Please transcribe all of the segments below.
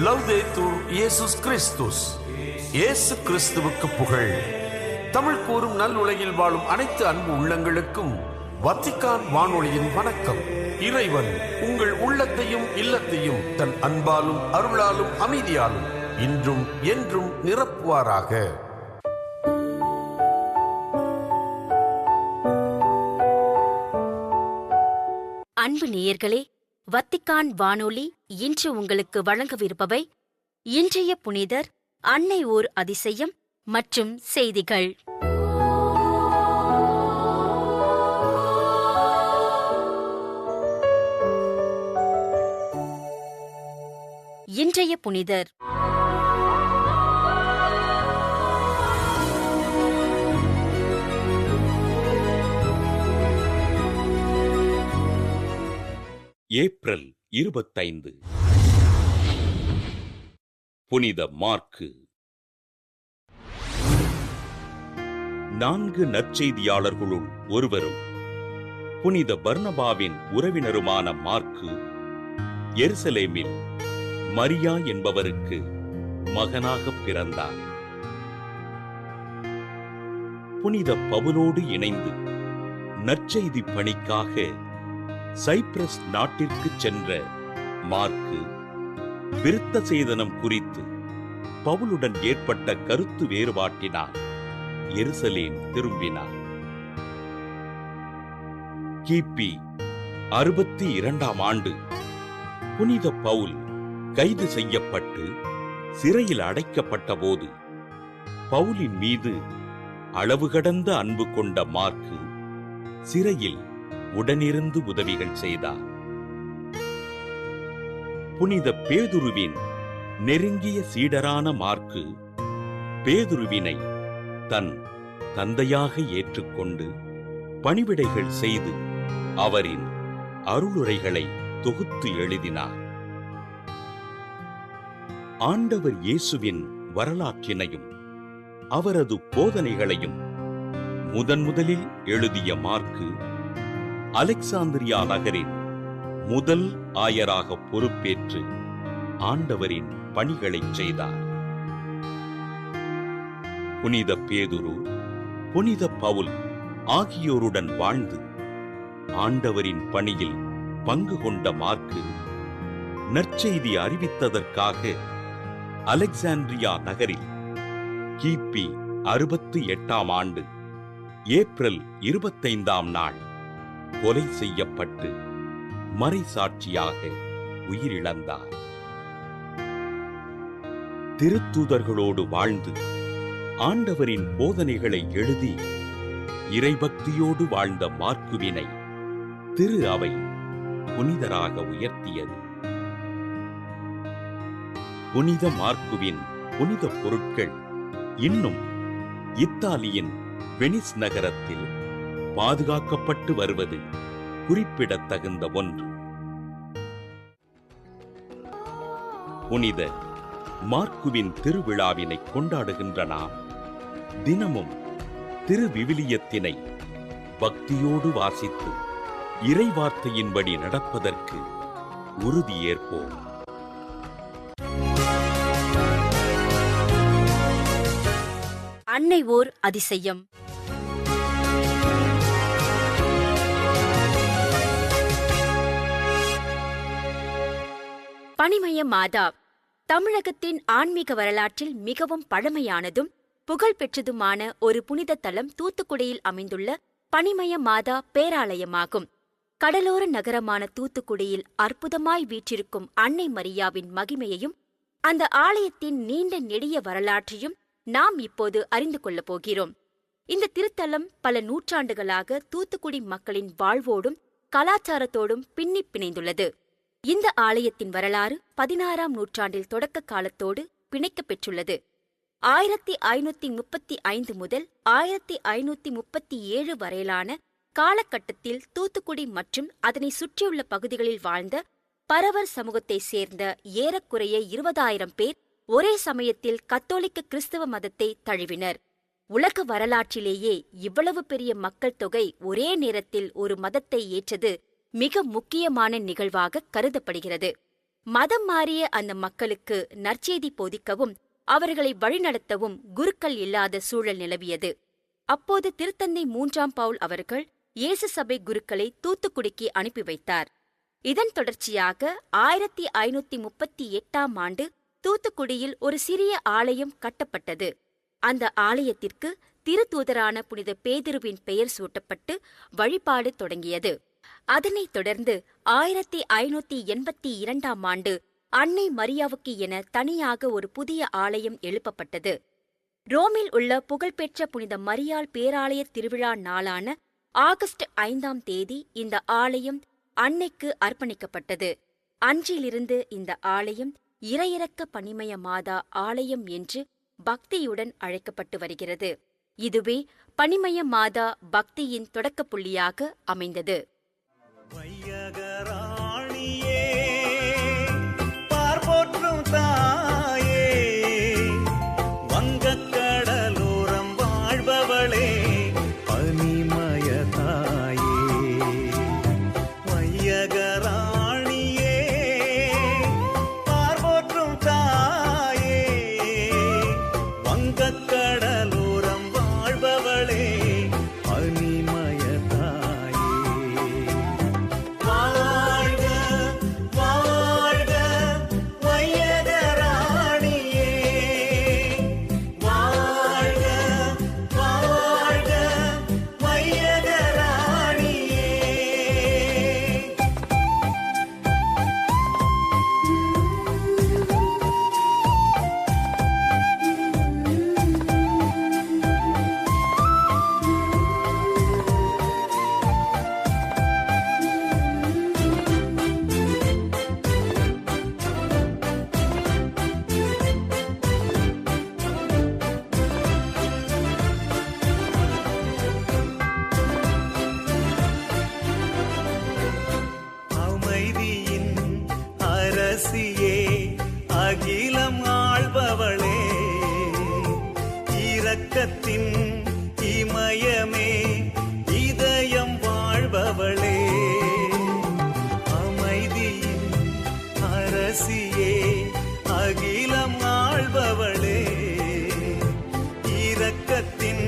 லவ்தேத்தூர் இயேசுஸ் கிறிஸ்துஸ். இயேசு கிறிஸ்துவுக்கு புகழ். தமிழ் கூறும் நல்லுலகில் வாழும் அனைத்து அன்பு உள்ளங்களுக்கும் வத்திக்கான் வானொலியின் வணக்கம். இறைவன் உங்கள் உள்ளத்தையும் இல்லத்தையும் தன் அன்பாலும் அருளாலும் அமைதியாலும் இன்றும் என்றும் நிரப்புவாராக. அன்பு நேயர்களே, வத்திக்கான் வானொலி இன்று உங்களுக்கு வழங்கவிருப்பவை இன்றைய புனிதர், அன்னை ஓர் அதிசயம் மற்றும் செய்திகள். இன்றைய புனிதர் ஏப்ரல் 25. புனித மார்க்கு. 4 நற்செய்தியாளர்களுள் ஒருவரும் புனித பர்னபாவின் உறவினருமான மார்க்கு எருசலேமில் மரியா என்பவருக்கு மகனாகப் பிறந்தார். புனித பவுலோடு இணைந்து நற்செய்தி பணிக்காக சைப்ரஸ் நாட்டிற்கு சென்ற மார்க்கு விருத்த சேதனம் குறித்து பவுலுடன் ஏற்பட்ட கருத்து வேறுபாட்டினால் எருசலேம் திரும்பினார். கிபி 62ஆம் ஆண்டு புனித பவுல் கைது செய்யப்பட்டு சிறையில் அடைக்கப்பட்ட போது பவுலின் மீது அளவு கடந்த அன்பு கொண்ட மார்க்கு சிறையில் உடனிருந்து உதவிகள் செய்தார். புனித பேதுருவின் நெருங்கிய சீடரான மார்க்கு பேதுருவினை தன் தந்தையாக ஏற்றுக்கொண்டு பணிவிடைகள் செய்து அவரின் அருளுரைகளை தொகுத்து எழுதினார். ஆண்டவர் இயேசுவின் வரலாற்றினையும் அவரது போதனைகளையும் முதலில் எழுதிய மார்க்கு அலெக்சாந்திரியா நகரின் முதல் ஆயராக பொறுப்பேற்று ஆண்டவரின் பணிகளை செய்தார். புனித பேதுரு, புனித பவுல் ஆகியோருடன் வாழ்ந்து ஆண்டவரின் பணியில் பங்கு கொண்ட மார்க்கு நற்செய்தி அறிவித்ததற்காக அலெக்சாந்திரியா நகரில் கிபி 68ஆம் ஆண்டு ஏப்ரல் 25ஆம் நாள் கொலை செய்யப்பட்டு மறைசாட்சியாக உயிரிழந்தார். திருத்தூதர்களோடு வாழ்ந்து ஆண்டவரின் போதனைகளை எழுதி இறைபக்தியோடு வாழ்ந்த மார்க்குவினை திரு அவை புனிதராக உயர்த்தியது. புனித மார்க்குவின் புனித பொருட்கள் இன்னும் இத்தாலியின் வெனிஸ் நகரத்தில் பாதுகாக்கப்பட்டு வருவது குறிப்பிடத்தகுந்த ஒன்று. புனித மார்க்குவின் திருவிழாவினை கொண்டாடுகின்ற நாம் தினமும் திருவிவிலியத்தினை பக்தியோடு வாசித்து இறைவார்த்தையின்படி நடப்பதற்கு உறுதியேற்போம். அன்னை ஓர் அதிசயம். பணிமய மாதா தமிழகத்தின் ஆன்மீக வரலாற்றில் மிகவும் பழமையானதும் புகழ்பெற்றதுமான ஒரு புனித தலம் தூத்துக்குடியில் அமைந்துள்ள பணிமய மாதா பேராலயமாகும். கடலோர நகரமான தூத்துக்குடியில் அற்புதமாய் வீற்றிருக்கும் அன்னை மரியாவின் மகிமையையும் அந்த ஆலயத்தின் நீண்ட நெடிய வரலாற்றையும் நாம் இப்போது அறிந்து கொள்ளப் போகிறோம். இந்த திருத்தலம் பல நூற்றாண்டுகளாக தூத்துக்குடி மக்களின் வாழ்வோடும் கலாச்சாரத்தோடும் பின்னிப் பிணைந்துள்ளது. இந்த ஆலயத்தின் வரலாறு 16ஆம் நூற்றாண்டில் தொடக்க காலத்தோடு பிணைக்கப் பெற்றுள்ளது. 1535 முதல் 1537 வரையிலான காலகட்டத்தில் தூத்துக்குடி மற்றும் அதனை சுற்றியுள்ள பகுதிகளில் வாழ்ந்த பரவர் சமூகத்தைச் சேர்ந்த ஏறக்குறைய 20,000 பேர் ஒரே சமயத்தில் கத்தோலிக்க கிறிஸ்தவ மதத்தை தழுவினர். உலக வரலாற்றிலேயே இவ்வளவு பெரிய மக்கள் தொகை ஒரே நேரத்தில் ஒரு மதத்தை ஏற்றது மிக முக்கியமான நிகழ்வாக கருதப்படுகிறது. மதம் மாறிய அந்த மக்களுக்கு நற்செய்தி போதிக்கவும் அவர்களை வழிநடத்தவும் குருக்கள் இல்லாத சூழல் நிலவியது. அப்போது திருத்தந்தை 3ஆம் பவுல் அவர்கள் இயேசு சபை குருக்களை தூத்துக்குடிக்கு அனுப்பி வைத்தார். இதன் தொடர்ச்சியாக 1538ஆம் ஆண்டு தூத்துக்குடியில் ஒரு சிறிய ஆலயம் கட்டப்பட்டது. அந்த ஆலயத்திற்கு திருத்தூதரான புனித பேதுருவின் பெயர் சூட்டப்பட்டு வழிபாடு தொடங்கியது. அதனைத் தொடர்ந்து 1582ஆம் ஆண்டு அன்னை மரியாவுக்கு என தனியாக ஒரு புதிய ஆலயம் எழுப்பப்பட்டது. ரோமில் உள்ள புகழ்பெற்ற புனித மரியாள் பேராலய திருவிழா நாளான ஆகஸ்ட் 5ஆம் தேதி இந்த ஆலயம் அன்னைக்கு அர்ப்பணிக்கப்பட்டது. அன்றிலிருந்து இந்த ஆலயம் இறையிறக்க பனிமய மாதா ஆலயம் என்று பக்தியுடன் அழைக்கப்பட்டு வருகிறது. இதுவே பனிமய மாதா பக்தியின் தொடக்கப் புள்ளியாக அமைந்தது. வையகராணியே, பார்போற்றும் தாயே, வங்கக்கடலோரம் வாழ்பவளே, பனிமய தாயே. வையகராணியே, பார்போற்றும் தாயே, வங்கக்கடலோரம் வாழ்பவளே, பனிமய தாயே. வாழ்க வாழ்க வையகராணியே, வாழ்க வாழ்க வையகராணியே. அமைதியின் அரசியே, அகிலம் ஆள்பவளே, இரக்கத்தின் இமயமே, இதயம் வாழ்பவளே. அமைதியின் அரசியே, அகிலம் ஆள்பவளே, இரக்கத்தின்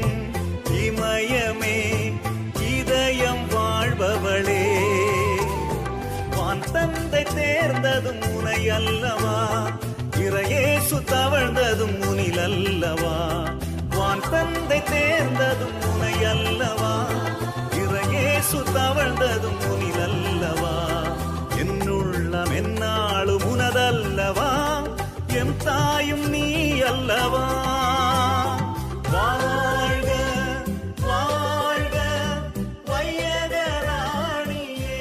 இமயமே, இதயம் வாழ்பவளே. வான் தந்தை தேர்ந்ததும் உனை அல்லவா, இறையேசு தவழ்ந்ததும் உனில் அல்லவா. வான் தந்தை தேர்ந்ததும் உனை அல்லவா, இறையேசு தவழ்ந்ததும் உனில் அல்லவா. என்னுள்ளம் என்னாலும் உனதல்லவா, என் தாயும் நீ அல்லவா. வாழ்க வாழ்க வையகராணியே,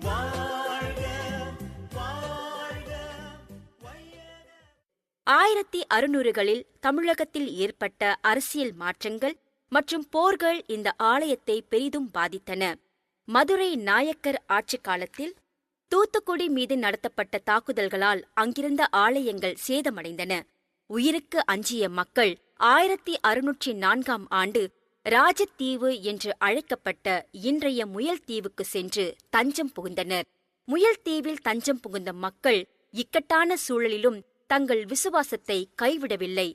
வாழ்க வாழ்க வையக. 1600களில் தமிழகத்தில் ஏற்பட்ட அரசியல் மாற்றங்கள் மற்றும் போர்கள் இந்த ஆலயத்தை பெரிதும் பாதித்தன. மதுரை நாயக்கர் ஆட்சி காலத்தில் தூத்துக்குடி மீது நடத்தப்பட்ட தாக்குதல்களால் அங்கிருந்த ஆலயங்கள் சேதமடைந்தன. உயிருக்கு அஞ்சிய மக்கள் 1604ஆம் ஆண்டு ராஜத்தீவு என்று அழைக்கப்பட்ட இன்றைய முயல்தீவுக்கு சென்று தஞ்சம் புகுந்தனர். முயல்தீவில் தஞ்சம் புகுந்த மக்கள் இக்கட்டான சூழலிலும் தங்கள் விசுவாசத்தை கைவிடவில்லை.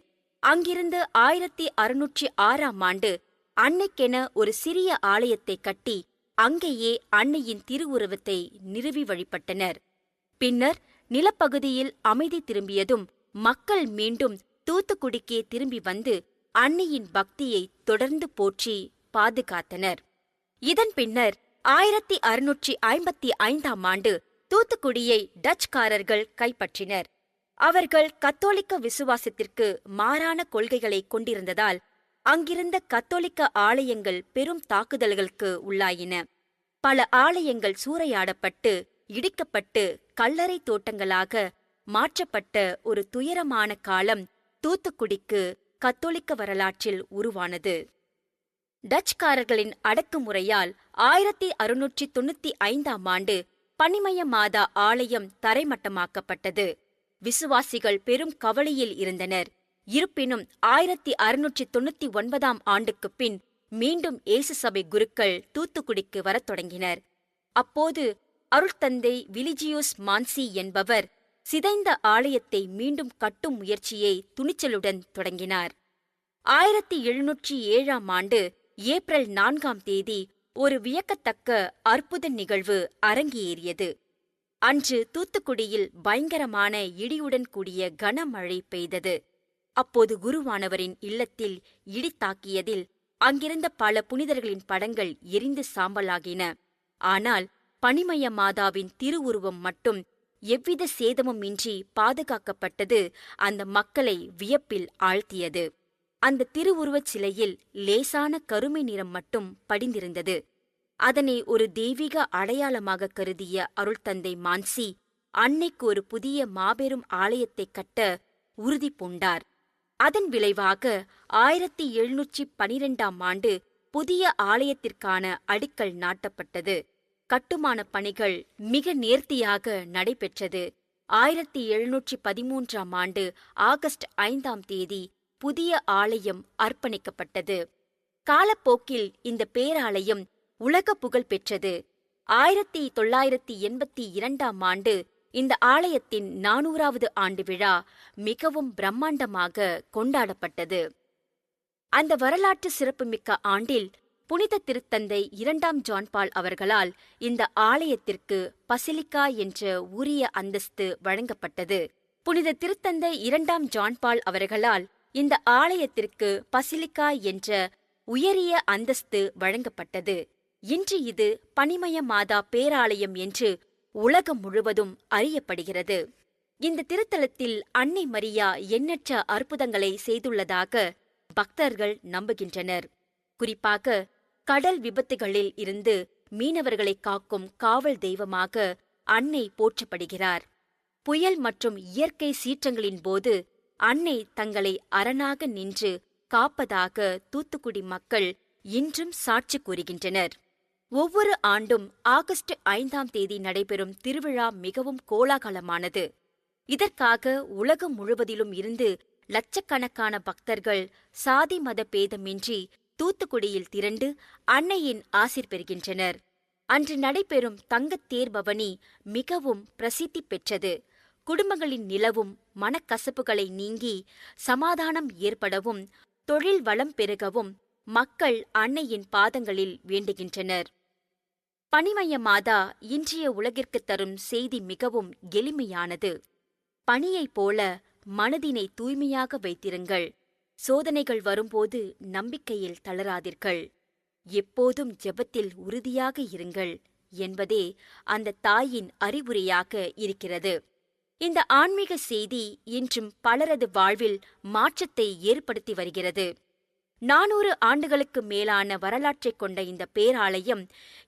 அங்கிருந்து 1606ஆம் ஆண்டு அன்னைக்கென ஒரு சிறிய ஆலயத்தை கட்டி அங்கேயே அன்னையின் திருவுருவத்தை நிறுவி வழிபட்டனர். பின்னர் நிலப்பகுதியில் அமைதி திரும்பியதும் மக்கள் மீண்டும் தூத்துக்குடிக்கே திரும்பி வந்து அன்னையின் பக்தியை தொடர்ந்து போற்றி பாதுகாத்தனர். இதன் பின்னர் 1655ஆம் ஆண்டு தூத்துக்குடியை டச்சுக்காரர்கள் கைப்பற்றினர். அவர்கள் கத்தோலிக்க விசுவாசத்திற்கு மாறான கொள்கைகளை கொண்டிருந்ததால் அங்கிருந்த கத்தோலிக்க ஆலயங்கள் பெரும் தாக்குதல்களுக்கு உள்ளாயின. பல ஆலயங்கள் சூறையாடப்பட்டு இடிக்கப்பட்டு கல்லறை தோட்டங்களாக மாற்றப்பட்ட ஒரு துயரமான காலம் தூத்துக்குடிக்கு கத்தோலிக்க வரலாற்றில் உருவானது. டச்சுக்காரர்களின் அடக்குமுறையால் 1695ஆம் ஆண்டு பனிமய மாதா ஆலயம் தரைமட்டமாக்கப்பட்டது. விசுவாசிகள் பெரும் கவலையில் இருந்தனர். இருப்பினும் 1699ஆம் ஆண்டுக்குப் பின் மீண்டும் இயேசு சபை குருக்கள் தூத்துக்குடிக்கு வரத் தொடங்கினர். அப்போது அருட்தந்தை விலிஜியூஸ் மான்சி என்பவர் சிதைந்த ஆலயத்தை மீண்டும் கட்டும் முயற்சியை துணிச்சலுடன் தொடங்கினார். 1707 ஏப்ரல் 4 ஒரு வியக்கத்தக்க அற்புத நிகழ்வு அரங்கேறியது. அன்று தூத்துக்குடியில் பயங்கரமான இடியுடன் கூடிய கனமழை பெய்தது. அப்போது குருவானவரின் இல்லத்தில் இடி தாக்கியதில் அங்கிருந்த பல புனிதர்களின் படங்கள் எரிந்து சாம்பலாகின. ஆனால் பனிமய மாதாவின் திருவுருவம் மட்டும் எவ்வித சேதமும் இன்றி பாதுகாக்கப்பட்டது அந்த மக்களை வியப்பில் ஆழ்த்தியது. அந்த திருவுருவச் சிலையில் லேசான கருமை நிறம் மட்டும் படிந்திருந்தது. அதனை ஒரு தெய்வீக அடையாளமாக கருதிய அருள்தந்தை மான்சி அன்னைக்கு ஒரு புதிய மாபெரும் ஆலயத்தை கட்ட உறுதி பூண்டார். அதன் விளைவாக 1712 புதிய ஆலயத்திற்கான அடிக்கல் நாட்டப்பட்டது. கட்டுமான பணிகள் மிக நேர்த்தியாக நடைபெற்றது. 1713 ஆகஸ்ட் 5 புதிய ஆலயம் அர்ப்பணிக்கப்பட்டது. காலப்போக்கில் இந்த பேராலயம் உலக புகழ் பெற்றது. 1982 இந்த ஆலயத்தின் 400வது ஆண்டு விழா மிகவும் பிரம்மாண்டமாக கொண்டாடப்பட்டது. அந்த வரலாற்று சிறப்புமிக்க ஆண்டில் புனித திருத்தந்தை 2ஆம் ஜான் பால் அவர்களால் இந்த ஆலயத்திற்கு பசிலிக்கா என்ற உரிய அந்தஸ்து வழங்கப்பட்டது. புனித திருத்தந்தை 2ஆம் ஜான் பால் அவர்களால் இந்த ஆலயத்திற்கு பசிலிக்கா என்ற உயரிய அந்தஸ்து வழங்கப்பட்டது. இன்று இது பனிமய மாதா பேராலயம் என்று உலகம் முழுவதும் அறியப்படுகிறது. இந்த திருத்தலத்தில் அன்னை மரியா எண்ணற்ற அற்புதங்களை செய்துள்ளதாக பக்தர்கள் நம்புகின்றனர். குறிப்பாக கடல் விபத்துகளில் இருந்து மீனவர்களை காக்கும் காவல் தெய்வமாக அன்னை போற்றப்படுகிறார். புயல் மற்றும் இயற்கை சீற்றங்களின் போது அன்னை தங்களை அரணாக நின்று காப்பதாக தூத்துக்குடி மக்கள் இன்றும் சாட்சி கூறுகின்றனர். ஒவ்வொரு ஆண்டும் ஆகஸ்ட் 5 நடைபெறும் திருவிழா மிகவும் கோலாகலமானது. இதற்காக உலகம் முழுவதிலும் இருந்து லட்சக்கணக்கான பக்தர்கள் சாதி மத பேதமின்றி தூத்துக்குடியில் திரண்டு அன்னையின் ஆசீர் பெறுகின்றனர். அன்று நடைபெறும் தங்கத் தேர் பவனி மிகவும் பிரசித்தி பெற்றது. குடும்பங்களின் நிலவும் மனக்கசப்புகளை நீங்கி சமாதானம் ஏற்படவும் தொழில் வளம் பெருகவும் மக்கள் அன்னையின் பாதங்களில் வேண்டுகின்றனர். பனிமய மாதா இன்றைய உலகிற்கு தரும் செய்தி மிகவும் எளிமையானது. பனியைப் போல மனதினை தூய்மையாக வைத்திருங்கள். சோதனைகள் வரும்போது நம்பிக்கையில் தளராதீர்கள். எப்போதும் ஜெபத்தில் உறுதியாக இருங்கள் என்பதே அந்த தாயின் அறிவுரையாக இருக்கிறது. இந்த ஆன்மீக செய்தி இன்றும் பலரது வாழ்வில் மாற்றத்தை ஏற்படுத்தி வருகிறது. 400 ஆண்டுகளுக்கு மேலான வரலாற்றைக் கொண்ட இந்த பேராலயம்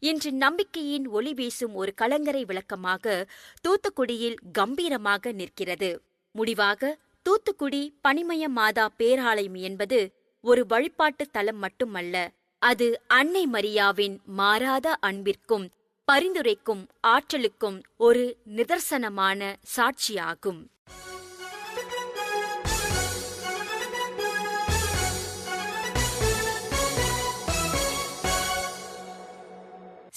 இன்று நம்பிக்கையின் ஒளி வீசும் ஒரு கலங்கரை விளக்கமாக தூத்துக்குடியில் கம்பீரமாக நிற்கிறது. முடிவாக, தூத்துக்குடி பனிமய மாதா பேராலயம் என்பது ஒரு வழிபாட்டு தலம் மட்டுமல்ல, அது அன்னை மரியாவின் மாறாத அன்பிற்கும் பரிந்துரைக்கும் ஆற்றலுக்கும் ஒரு நிதர்சனமான சாட்சியாகும்.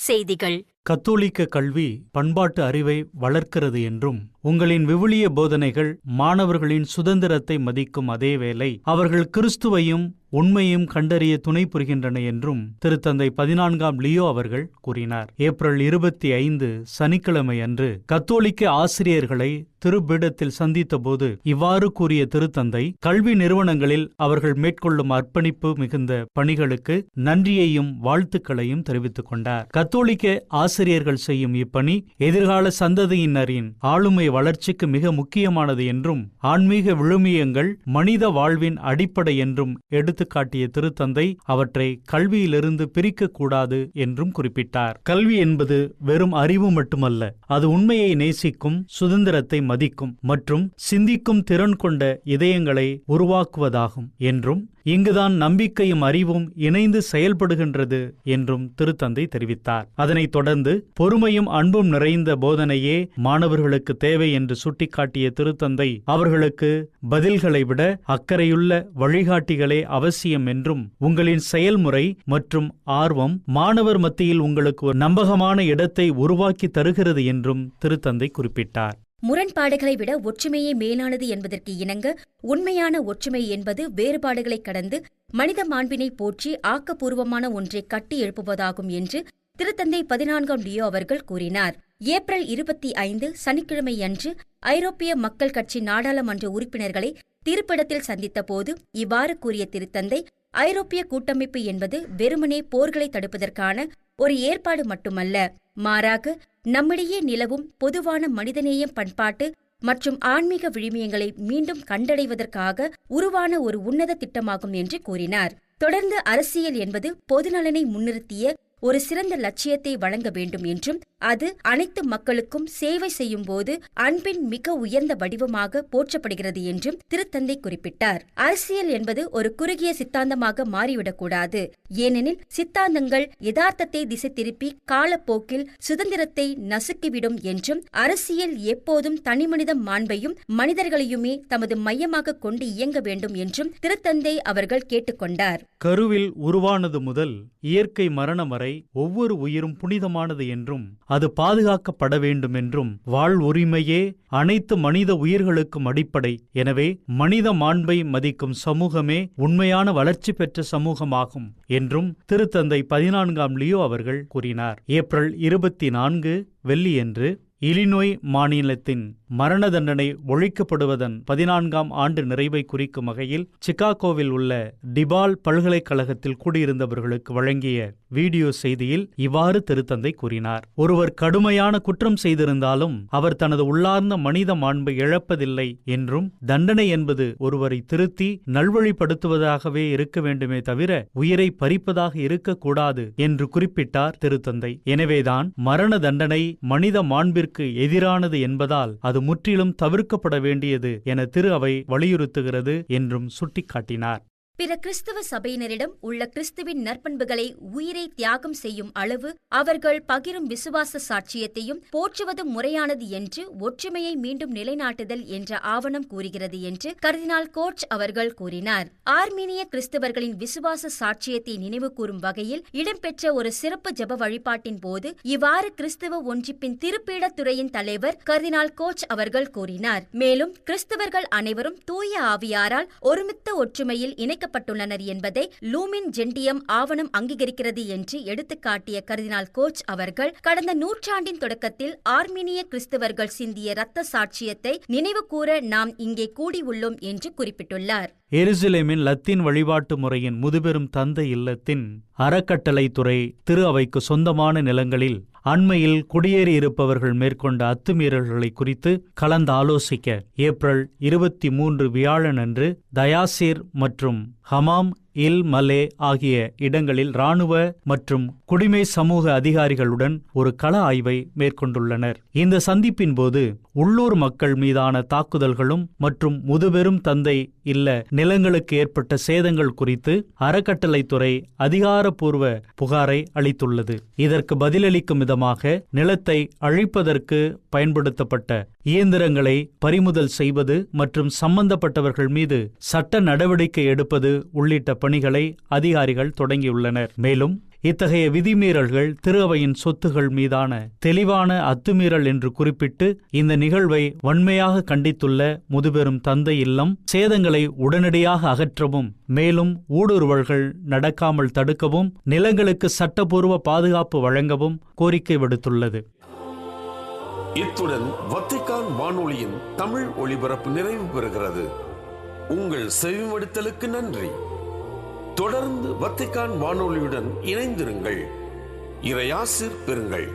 செய்திகள். கத்தோலிக்க கல்வி பண்பாட்டு அறிவை வளர்க்கிறது என்றும், உங்களின் விவிலிய போதனைகள் மாணவர்களின் சுதந்திரத்தை மதிக்கும் அதேவேளை அவர்கள் கிறிஸ்துவையும் உண்மையும் கண்டறிய துணை புரிகின்றன என்றும் திருத்தந்தை 14ஆம் லியோ அவர்கள் கூறினார். ஏப்ரல் 25 சனிக்கிழமை அன்று கத்தோலிக்க ஆசிரியர்களை திருப்பீடத்தில் சந்தித்தபோது இவ்வாறு கூறிய திருத்தந்தை, கல்வி நிறுவனங்களில் அவர்கள் மேற்கொள்ளும் அர்ப்பணிப்பு மிகுந்த பணிகளுக்கு நன்றியையும் வாழ்த்துக்களையும் தெரிவித்துக் கொண்டார். கத்தோலிக்க ஆசிரியர்கள் செய்யும் இப்பணி எதிர்கால சந்ததியினரின் ஆளுமை வளர்ச்சிக்கு மிக முக்கியமானது என்றும், ஆன்மீக விழுமியங்கள் மனித வாழ்வின் அடிப்படை என்றும் எடுத்துக்காட்டிய திருத்தந்தை அவற்றை கல்வியிலிருந்து பிரிக்கக்கூடாது என்றும் குறிப்பிட்டார். கல்வி என்பது வெறும் அறிவு மட்டுமல்ல, அது உண்மையை நேசிக்கும், சுதந்திரத்தை மதிக்கும் மற்றும் சிந்திக்கும் திறன் கொண்ட இதயங்களை உருவாக்குவதாகும் என்றும் இங்குதான் நம்பிக்கையும் அறிவும் இணைந்து செயல்படுகின்றது என்றும் திருத்தந்தை தெரிவித்தார். அதனைத் தொடர்ந்து பொறுமையும் அன்பும் நிறைந்த போதனையே மாணவர்களுக்கு தேவை என்று சுட்டிக்காட்டிய திருத்தந்தை அவர்களுக்கு பதில்களை விட அக்கறையுள்ள வழிகாட்டிகளே அவசியம் என்றும் உங்களின் செயல்முறை மற்றும் ஆர்வம் மாணவர் மத்தியில் உங்களுக்கு ஒரு நம்பகமான இடத்தை உருவாக்கி தருகிறது என்றும் திருத்தந்தை குறிப்பிட்டார். முரண்பாடுகளை விட ஒற்றுமையே மேலானது என்பதற்கு இணங்க உண்மையான ஒற்றுமை என்பது வேறுபாடுகளை கடந்து மனித மாண்பினை போற்றி ஆக்கப்பூர்வமான ஒன்றை கட்டி எழுப்புவதாகும் என்று திருத்தந்தை 14ஆம் லியோ அவர்கள் கூறினார். ஏப்ரல் 25 சனிக்கிழமையன்று ஐரோப்பிய மக்கள் கட்சி நாடாளுமன்ற உறுப்பினர்களை திருப்பிடத்தில் சந்தித்த போது இவ்வாறு கூறிய திருத்தந்தை, ஐரோப்பிய கூட்டமைப்பு என்பது வெறுமனே போர்களை தடுப்பதற்கான ஒரு ஏற்பாடு மட்டுமல்ல, மாறாக நம்மிடையே நிலவும் பொதுவான மனிதநேயம், பண்பாட்டு மற்றும் ஆன்மீக விழுமியங்களை மீண்டும் கண்டடைவதற்காக உருவான ஒரு உன்னத திட்டமாகும் என்று கூறினார். தொடர்ந்து அரசியல் என்பது பொதுநலனை முன்னிறுத்திய ஒரு சிறந்த லட்சியத்தை வழங்க வேண்டும் என்றும் அது அனைத்து மக்களுக்கும் சேவை செய்யும் போது அன்பின் மிக உயர்ந்த வடிவமாக போற்றப்படுகிறது என்றும் திருத்தந்தை குறிப்பிட்டார். அரசியல் என்பது ஒரு குறுகிய சித்தாந்தமாக மாறிவிடக்கூடாது. ஏனெனில் சித்தாந்தங்கள் யதார்த்தத்தை திசை திருப்பி காலப்போக்கில் சுதந்திரத்தை நசுக்கிவிடும் என்றும் அரசியல் எப்போதும் தனிமனித மாண்பையும் மனிதர்களையுமே தமது மையமாக கொண்டு இயங்க வேண்டும் என்றும் திருத்தந்தை அவர்கள் கேட்டுக்கொண்டார். கருவில் உருவானது முதல் இயற்கை மரணம் வரை ஒவ்வொரு உயிரும் புனிதமானது என்றும் அது பாதுகாக்கப்பட வேண்டும் என்றும் வாழ்வுரிமையே அனைத்து மனித உயிர்களுக்கும் அடிப்படை. எனவே மனித மாண்பை மதிக்கும் சமூகமே உண்மையான வளர்ச்சி பெற்ற சமூகமாகும் என்றும் திருத்தந்தை 14ஆம் லியோ அவர்கள் கூறினார். ஏப்ரல் 24 வெள்ளியன்று இலினோய் மாநிலத்தின் மரண தண்டனை ஒழிக்கப்படுவதன் 14ஆம் ஆண்டு நிறைவை குறிக்கும் வகையில் சிகாகோவில் உள்ள டிபால் பல்கலைக்கழகத்தில் கூடியிருந்தவர்களுக்கு வழங்கிய வீடியோ செய்தியில் இவ்வாறு திருத்தந்தை கூறினார். ஒருவர் கடுமையான குற்றம் செய்திருந்தாலும் அவர் தனது உள்ளார்ந்த மனித மாண்பை இழப்பதில்லை என்றும் தண்டனை என்பது ஒருவரை திருத்தி நல்வழிப்படுத்துவதாகவே இருக்க வேண்டுமே தவிர உயிரை பறிப்பதாக இருக்கக்கூடாது என்று குறிப்பிட்டார் திருத்தந்தை. எனவேதான் மரண தண்டனை மனித மாண்பிற்கு எதிரானது என்பதால் அது முற்றிலும் தவிர்க்கப்பட வேண்டியது என திரு அவை வலியுறுத்துகிறது என்றும் சுட்டிக்காட்டினார். பிற கிறிஸ்தவ சபையினரிடம் உள்ள கிறிஸ்துவின் நற்பண்புகளை உயிரை தியாகம் செய்யும் அளவு அவர்கள் பகிரும் விசுவாச சாட்சியத்தையும் போற்றுவது முறையானது என்று ஒற்றுமையை மீண்டும் நிலைநாட்டுதல் என்ற ஆவணம் கூறுகிறது என்று கர்தினால் கோர்ச் அவர்கள் கூறினார். ஆர்மீனிய கிறிஸ்தவர்களின் விசுவாச சாட்சியத்தை நினைவு கூறும் வகையில் இடம்பெற்ற ஒரு சிறப்பு ஜெப வழிபாட்டின் போது இவ்வாறு கிறிஸ்தவ ஒன்றிப்பின் திருப்பீடத்துறையின் தலைவர் கர்தினால் கோர்ச் அவர்கள் கூறினார். மேலும் கிறிஸ்தவர்கள் அனைவரும் தூய ஆவியாரால் ஒருமித்த ஒற்றுமையில் இணைக்கப்பட்டுள்ளனர் என்பதை லூமின் ஜென்டியம் ஆவணம் அங்கீகரிக்கிறது என்று எடுத்துக்காட்டிய கர்தினால் கோர்ச் அவர்கள் கடந்த நூற்றாண்டின் தொடக்கத்தில் ஆர்மீனிய கிறிஸ்தவர்கள் சிந்திய இரத்த சாட்சியத்தை நினைவு கூற நாம் இங்கே கூடியுள்ளோம் என்று குறிப்பிட்டுள்ளார். எருசலேமின் லத்தீன் வழிபாட்டு முறையின் முதுபெரும் தந்தை இல்லத்தின் அறக்கட்டளைத்துறை திரு அவைக்கு சொந்தமான நிலங்களில் அண்மையில் குடியேறியிருப்பவர்கள் மேற்கொண்ட அத்துமீறல்களை குறித்து கலந்து ஆலோசிக்க ஏப்ரல் 23 வியாழனன்று தயாசீர் மற்றும் ஹமாம் இல் மலே ஆகிய இடங்களில் இராணுவ மற்றும் குடிமை சமூக அதிகாரிகளுடன் ஒரு கள ஆய்வை மேற்கொண்டுள்ளனர். இந்த சந்திப்பின் போது உள்ளூர் மக்கள் மீதான தாக்குதல்களும் மற்றும் முதுபெரும் தந்தை இல்ல நிலங்களுக்கு ஏற்பட்ட சேதங்கள் குறித்து அறக்கட்டளைத்துறை அதிகாரப்பூர்வ புகாரை அளித்துள்ளது. இதற்கு பதிலளிக்கும் விதமாக நிலத்தை அழிப்பதற்கு பயன்படுத்தப்பட்ட இயந்திரங்களை பறிமுதல் செய்வது மற்றும் சம்பந்தப்பட்டவர்கள் மீது சட்ட நடவடிக்கை எடுப்பது உள்ளிட்ட பணிகளை அதிகாரிகள் தொடங்கியுள்ளனர். மேலும் இத்தகைய விதிமீறல்கள் திரு அவையின் சொத்துகள் மீதான தெளிவான அத்துமீறல் என்று குறிப்பிட்டு இந்த நிகழ்வை வன்மையாக கண்டித்துள்ள முதுபெரும் தந்தை இல்லம் சேதங்களை உடனடியாக அகற்றவும் மேலும் ஊடுருவல்கள் நடக்காமல் தடுக்கவும் நிலங்களுக்கு சட்டப்பூர்வ பாதுகாப்பு வழங்கவும் கோரிக்கை விடுத்துள்ளது. இத்துடன் வத்திக்கான் வானொலியின் தமிழ் ஒளிபரப்பு நிறைவு பெறுகிறது. உங்கள் செவிமடுத்தலுக்கு நன்றி. தொடர்ந்து வத்திக்கான் வானொலியுடன் இணைந்திருங்கள். இறையாசிர் பெறுங்கள்.